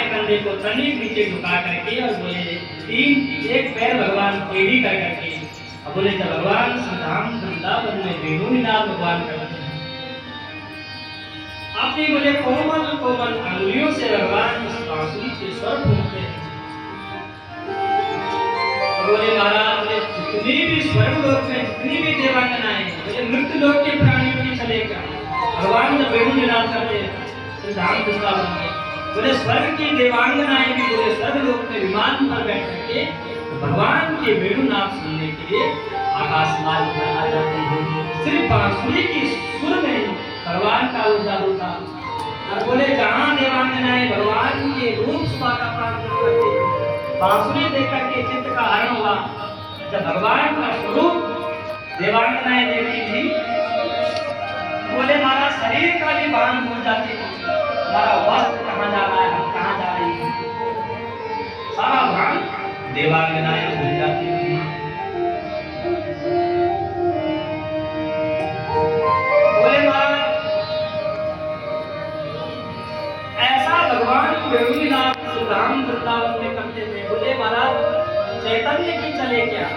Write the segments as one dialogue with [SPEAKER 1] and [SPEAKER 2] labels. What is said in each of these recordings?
[SPEAKER 1] कंधे को तनिक नीचे झुका करके और बोले एक पैर भगवान टेढ़ी कर करके और बोले जब भगवान धाम वृंदावन में वेणु निनाद भगवान करते हैं आपने बोले कोमल कोमल अंगुलियों से भगवान उस बांसुरी के स्वर फूंकते हैं। बोले महाराज बोले जितनी भी स्वर्ग लोक में जितनी भी देवांगनाएं बोले मृत्यु लोक के प्राणियों की चलेगा भगवान जब वेणु निनाद करते हैं धाम वृंदावन में बोले स्वर्ग की देवांगनाएं भी बोले स्वर्ग लोक में विमान पर बैठ करके भगवान के वेणुनाद सुनने के लिए आकाश मार्ग पर आ जाते हैं। सिर्फ बांसुरी की सुर में भगवान का जादू था और बोले जहाँ देवांगनाएं भगवान के रूप सुबह का प्रार्थना करते बांसुरी देख करके चित्त का हरण हुआ। जब भगवान का स्वरूप देवांगनाएं देखती थी बोले हमारा शरीर का भी भान हो जाती थी हमारा वस्त्र कहाँ जा रहा है हम कहाँ जा रही हैं सारा भान देवांगनाएं भूल जाती थी। बोले महाराज ऐसा भगवान वेणुनाद धाम वृंदावन में करते थे। बोले महाराज चैतन्य की चले क्या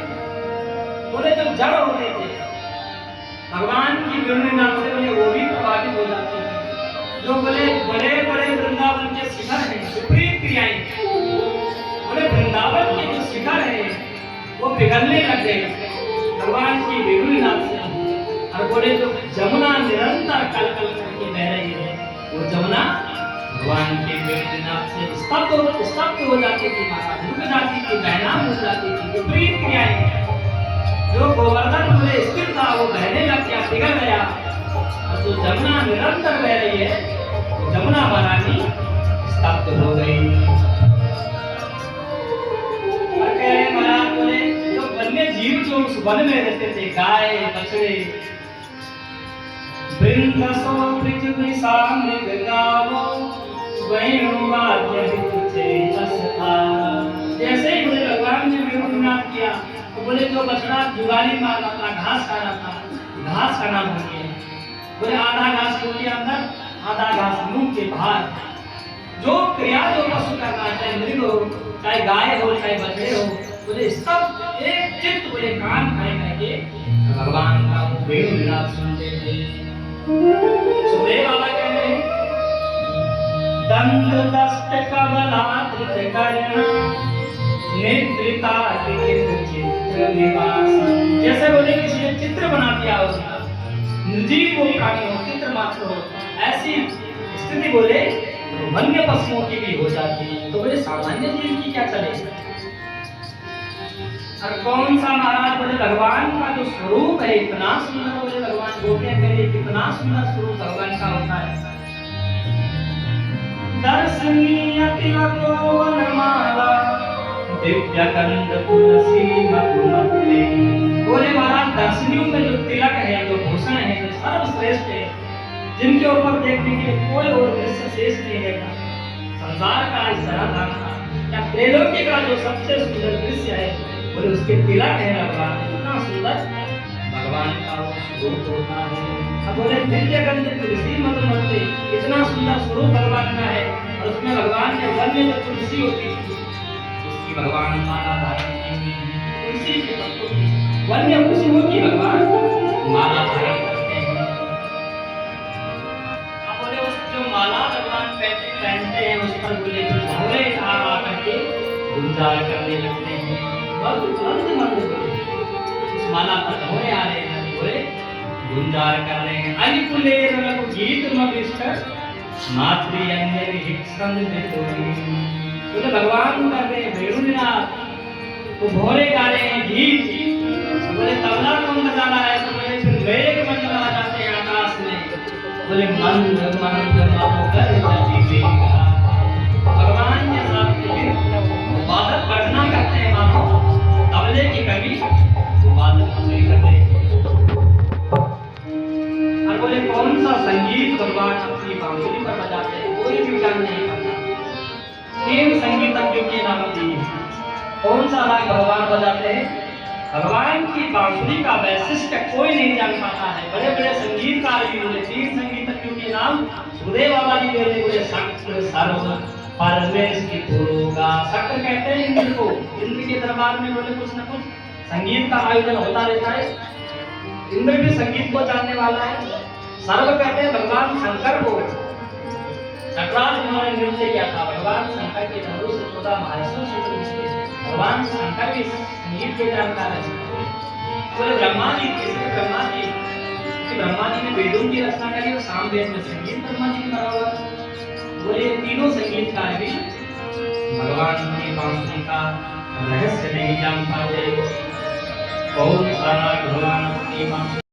[SPEAKER 1] बोले जब जड़ होते थे भगवान की वेणुनाद से बोले वो भी प्रभावित हो जाते थे। जो बोले बड़े बड़े वृंदावन के शिखर हैं विपरीत क्रियाएं बोले वृंदावन के जो शिखर हैं वो पिघलने लग गए भगवान की वेणुनाद से और बोले जो जमुना निरंतर कल कल करके बह रही है वो जमुना भगवान के वेणुनाद से स्तब्ध हो जाती थी महाराज रुक जाती थी बहना हो जाती थी विपरीत क्रियाएं जो गोवर्धन बोले स्थिर था वो बहने लग गया पिघल गया और जो जमुना निरंतर बह रही है जमुना महारानी स्तब्ध हो गई। महाराज बोले जो वन्य जीव जो उस वन में रहते थे गाय बछड़े वृंदसो पृथ्वी सामने गावो वेणुवाद्य जैसे ही बोले भगवान ने वेणुनाद किया तो बोले जो बछड़ा जुगाली मार रहा था घास खा रहा था घास खाना भूल गया बोले आधा घास मुंह के अंदर आधा घास मुंह के बाहर जो क्रिया जो पशु करना चाहे मृग हो चाहे गाय हो चाहे बछड़े हो बोले सब एक चित्त बोले कान खाए करके भगवान का वेणुनाद सुनते थे। सुखदेव बाबा कह रहे हैं दंड दस्त कमलाकृत कर्ण नेत्रिता चित्र निवास जैसे बोले किसी ने चित्र बना दिया हो निर्जीव को प्राणी हो चित्र मात्र हो ऐसी स्थिति बोले वन्य पशुओं की भी हो जाती है तो बोले सामान्य जीव की क्या चले। और कौन सा महाराज बोले भगवान का जो स्वरूप है इतना सुंदर बोले भगवान बोलते हैं कितना सुंदर स्वरूप भगवान का होता है। दर्शनीय तिलको वनमाला दिव्य कंद तुलसी मधुमते बोले महाराज दर्शनियों में जो तिलक है जो भूषण है जो सर्वश्रेष्ठ है जिनके ऊपर देखने के लिए कोई और दृश्य शेष नहीं रहता। संसार का इस धराधाम का या त्रैलोक्य का जो सबसे सुंदर दृश्य है, बोले उसके तिलक है भगवान, इतना सुंदर भगवान का वो स्वरूप होता है। अब बोले दिव्य गंध तुलसी मधुमती, इतना सुंदर स्वरूप भगवान का है, और उसमें भगवान के वन में जो तुलसी होती है उसकी भगवान माला धारण की, तुलसी के पत्तों की वन में खुशबू की भगवान माला धारण करते हैं। अब बोले उस जो माला भगवान पहनते हैं उस पर बोले भोले आ करके गुंजार करने लगते हैं, बहुत मंद उस माला पर भोले आ रहे हैं, भोले गुंजार कर रहे हैं। अलिपुले रंग गीत मविष्ट मातृ अंजन हिक्सन देतोनी, बोले भगवान कर रहे हैं भैरुनाथ, वो भोले गा रहे हैं गीत। बोले तबला कौन बजा रहा है? तो बोले फिर मेघ मंडल आ जाते हैं आकाश में, बोले मंद मंद मधुकर जजीवेगा, भगवान के साथ में बादल घटना करते हैं, मानो तबले की कवि वो बादल मस्ती करते हैं। और बोले कौन सा संगीत भगवान अपनी बांसुरी पर बजाते हैं, कोई भी जान नहीं पाता। 3 संगीतज्ञों के नाम दिए, कौन सा राग भगवान बजाते हैं? भगवान की बांसुरी का वैशिष्ट कोई नहीं जान पाता है। बड़े बड़े संगीतकार भी बोले 3 संगीतज्ञों के नाम सुदेव बाबा जी बोले, बोले शक्र सर्व परमेश की होगा। शक्र कहते हैं इंद्र को, इंद्र के दरबार में बोले कुछ न कुछ संगीत का आयोजन होता रहता है, इंद्र भी संगीत को जानने वाला है। सर्व कहते हैं भगवान शंकर को, नटराज उन्होंने नृत्य किया था, भगवान शंकर के धनुष से 14 महर्षियों से पूछे, भगवान शंकर भी संगीत के जानकार है। बोले ब्रह्मा जी, किसने? ब्रह्मा जी, ब्रह्मा जी ने वेदों की रचना करी और सामवेद में संगीत ब्रह्मा जी ने करा हुआ। बोले तीनों संगीतकार भी भगवान की बांसुरी का रहस्य नहीं जान पाते। बहुत सारा भगवान की बांसुरी